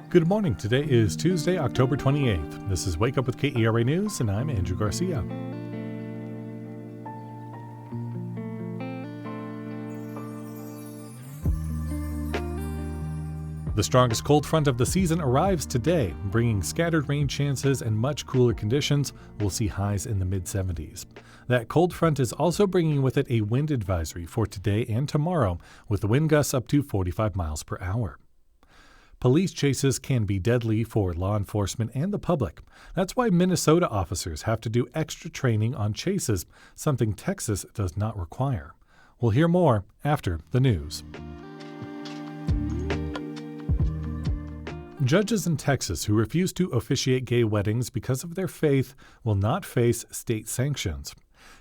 Good morning. Today is Tuesday, October 28th. This is Wake Up with KERA News, and I'm Andrew Garcia. The strongest cold front of the season arrives today, bringing scattered rain chances and much cooler conditions. We'll see highs in the mid-70s. That cold front is also bringing with it a wind advisory for today and tomorrow, with the wind gusts up to 45 miles per hour. Police chases can be deadly for law enforcement and the public. That's why Minnesota officers have to do extra training on chases, something Texas does not require. We'll hear more after the news. Judges in Texas who refuse to officiate gay weddings because of their faith will not face state sanctions.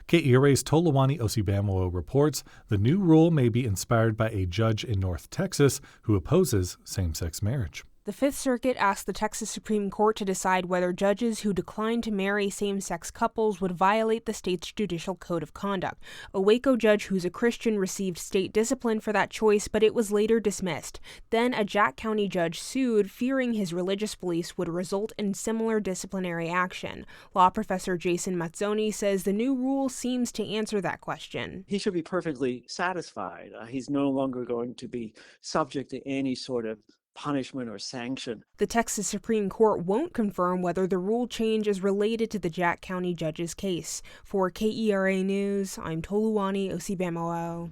KERA's Toluwani Osibamowo reports the new rule may be inspired by a judge in North Texas who opposes same-sex marriage. The Fifth Circuit asked the Texas Supreme Court to decide whether judges who decline to marry same-sex couples would violate the state's judicial code of conduct. A Waco judge who's a Christian received state discipline for that choice, but it was later dismissed. Then a Jack County judge sued, fearing his religious beliefs would result in similar disciplinary action. Law professor Jason Mazzoni says the new rule seems to answer that question. He should be perfectly satisfied. He's no longer going to be subject to any sort of punishment or sanction. The Texas Supreme Court won't confirm whether the rule change is related to the Jack County judge's case. For KERA News, I'm Toluwani Osibamowo.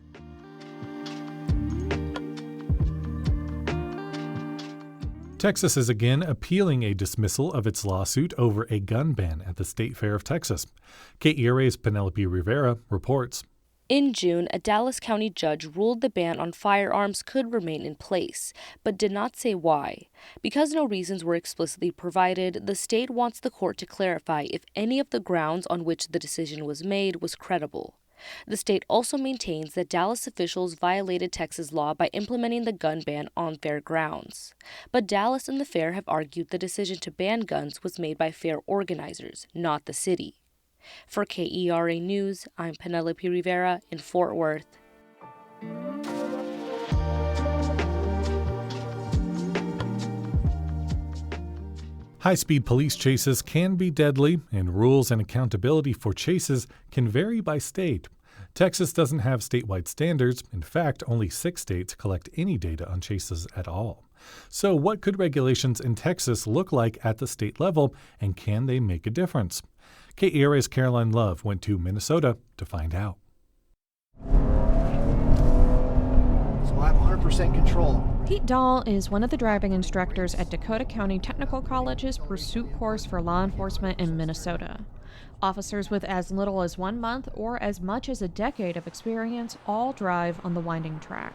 Texas is again appealing a dismissal of its lawsuit over a gun ban at the State Fair of Texas. KERA's Penelope Rivera reports. In June, a Dallas County judge ruled the ban on firearms could remain in place, but did not say why. Because no reasons were explicitly provided, the state wants the court to clarify if any of the grounds on which the decision was made was credible. The state also maintains that Dallas officials violated Texas law by implementing the gun ban on fair grounds. But Dallas and the fair have argued the decision to ban guns was made by fair organizers, not the city. For KERA News, I'm Penelope Rivera in Fort Worth. High-speed police chases can be deadly, and rules and accountability for chases can vary by state. Texas doesn't have statewide standards. In fact, only 6 states collect any data on chases at all. So what could regulations in Texas look like at the state level, and can they make a difference? KERA's Caroline Love went to Minnesota to find out. So I have 100% control. Pete Dahl is one of the driving instructors at Dakota County Technical College's pursuit course for law enforcement in Minnesota. Officers with as little as 1 month or as much as a decade of experience all drive on the winding track.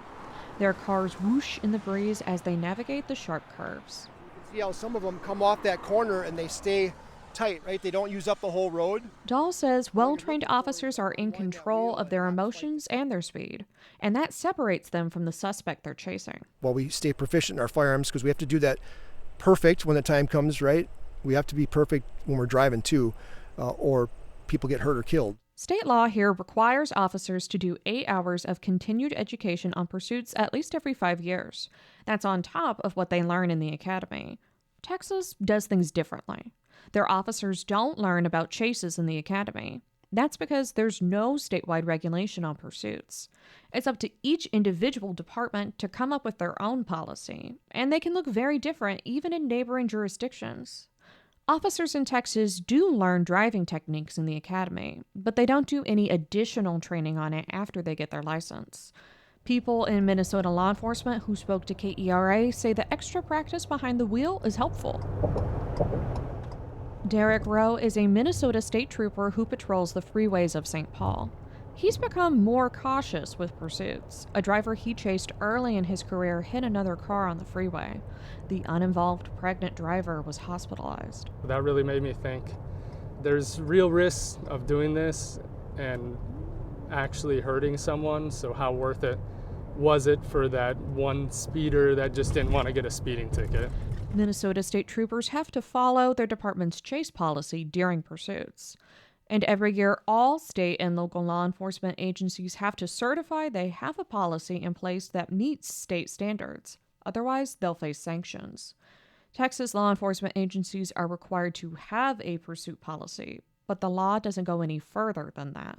Their cars whoosh in the breeze as they navigate the sharp curves. You can see how some of them come off that corner and they stay tight, right? They don't use up the whole road. Dahl says well-trained officers are in control of their emotions and their speed, and that separates them from the suspect they're chasing. While we stay proficient in our firearms, because we have to do that perfect when the time comes, right? We have to be perfect when we're driving too, or people get hurt or killed. State law here requires officers to do 8 hours of continued education on pursuits at least every 5 years. That's on top of what they learn in the academy. Texas does things differently. Their officers don't learn about chases in the academy. That's because there's no statewide regulation on pursuits. It's up to each individual department to come up with their own policy, and they can look very different even in neighboring jurisdictions. Officers in Texas do learn driving techniques in the academy, but they don't do any additional training on it after they get their license. People in Minnesota law enforcement who spoke to KERA say the extra practice behind the wheel is helpful. Derek Rowe is a Minnesota state trooper who patrols the freeways of St. Paul. He's become more cautious with pursuits. A driver he chased early in his career hit another car on the freeway. The uninvolved pregnant driver was hospitalized. That really made me think there's real risks of doing this and actually hurting someone, so how worth it was it for that one speeder that just didn't want to get a speeding ticket? Minnesota state troopers have to follow their department's chase policy during pursuits. And every year, all state and local law enforcement agencies have to certify they have a policy in place that meets state standards. Otherwise, they'll face sanctions. Texas law enforcement agencies are required to have a pursuit policy, but the law doesn't go any further than that.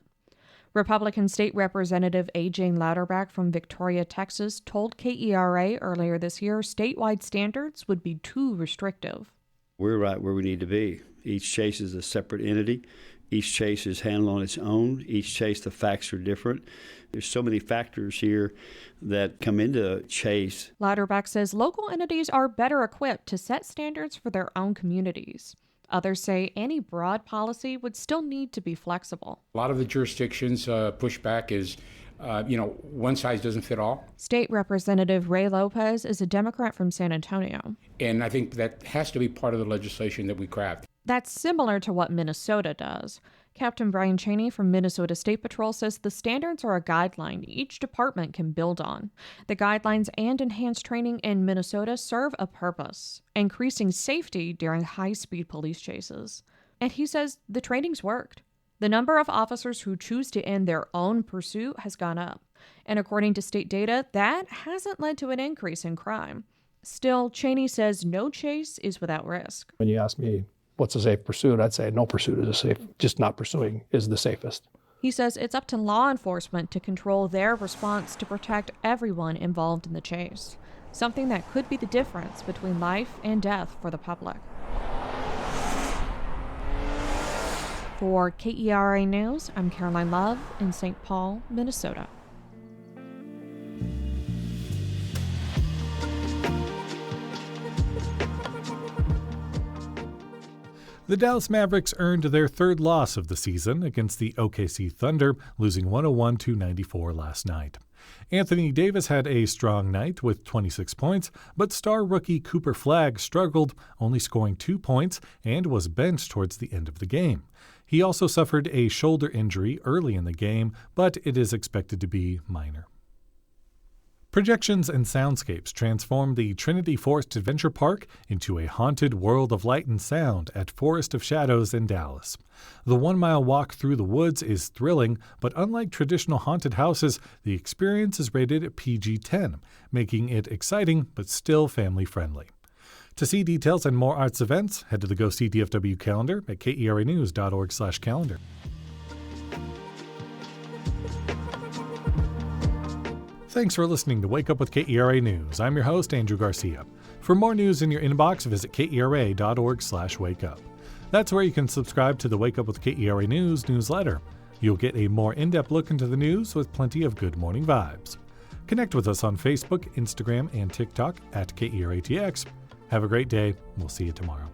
Republican State Representative A. Jane Louderback from Victoria, Texas, told KERA earlier this year statewide standards would be too restrictive. We're right where we need to be. Each chase is a separate entity. Each chase is handled on its own. Each chase, the facts are different. There's so many factors here that come into chase. Louderback says local entities are better equipped to set standards for their own communities. Others say any broad policy would still need to be flexible. A lot of the jurisdictions pushback is, one size doesn't fit all. State Representative Ray Lopez is a Democrat from San Antonio. And I think that has to be part of the legislation that we craft. That's similar to what Minnesota does. Captain Brian Cheney from Minnesota State Patrol says the standards are a guideline each department can build on. The guidelines and enhanced training in Minnesota serve a purpose, increasing safety during high-speed police chases. And he says the training's worked. The number of officers who choose to end their own pursuit has gone up. And according to state data, that hasn't led to an increase in crime. Still, Cheney says no chase is without risk. When you ask me, what's a safe pursuit? I'd say no pursuit is a safe. Just not pursuing is the safest. He says it's up to law enforcement to control their response to protect everyone involved in the chase, something that could be the difference between life and death for the public. For KERA News, I'm Caroline Love in St. Paul, Minnesota. The Dallas Mavericks earned their third loss of the season against the OKC Thunder, losing 101-94 last night. Anthony Davis had a strong night with 26 points, but star rookie Cooper Flagg struggled, only scoring 2 points, and was benched towards the end of the game. He also suffered a shoulder injury early in the game, but it is expected to be minor. Projections and soundscapes transform the Trinity Forest Adventure Park into a haunted world of light and sound at Forest of Shadows in Dallas. The 1-mile walk through the woods is thrilling, but unlike traditional haunted houses, the experience is rated PG-10, making it exciting but still family-friendly. To see details and more arts events, head to the Go See DFW calendar at keranews.org/calendar. Thanks for listening to Wake Up with KERA News. I'm your host, Andrew Garcia. For more news in your inbox, visit kera.org/wakeup. That's where you can subscribe to the Wake Up with KERA News newsletter. You'll get a more in-depth look into the news with plenty of good morning vibes. Connect with us on Facebook, Instagram, and TikTok at KERATX. Have a great day. We'll see you tomorrow.